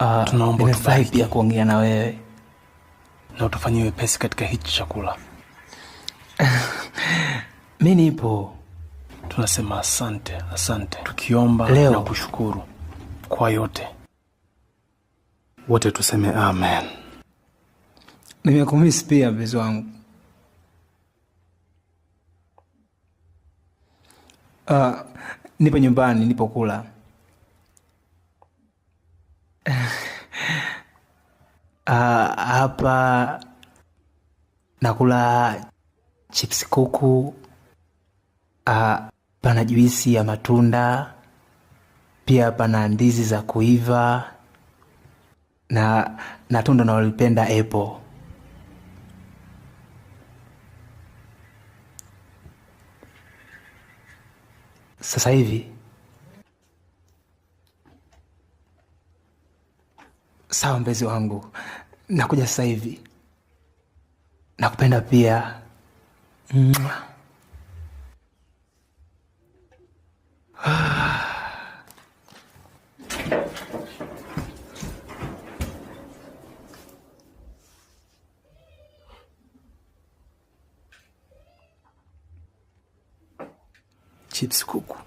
Tunaomba nimefurahi pia kuongea na wewe na utafanyie wepesi katika hichi chakula. Mimi nipo. Tunasema asante, tukiomba leo na kushukuru kwa yote. Wote tuseme amen. Nimekumisi pia mpenzi wangu. Nipo nyumbani, nipo kula. Hapa nakula chips kuku, pana juisi ya matunda, pia pana ndizi za kuiva na tunda nalolipenda apple. Sasa hivi sawa mpenzi wangu, nakuja sasa hivi. Nakupenda pia. Chips kuku.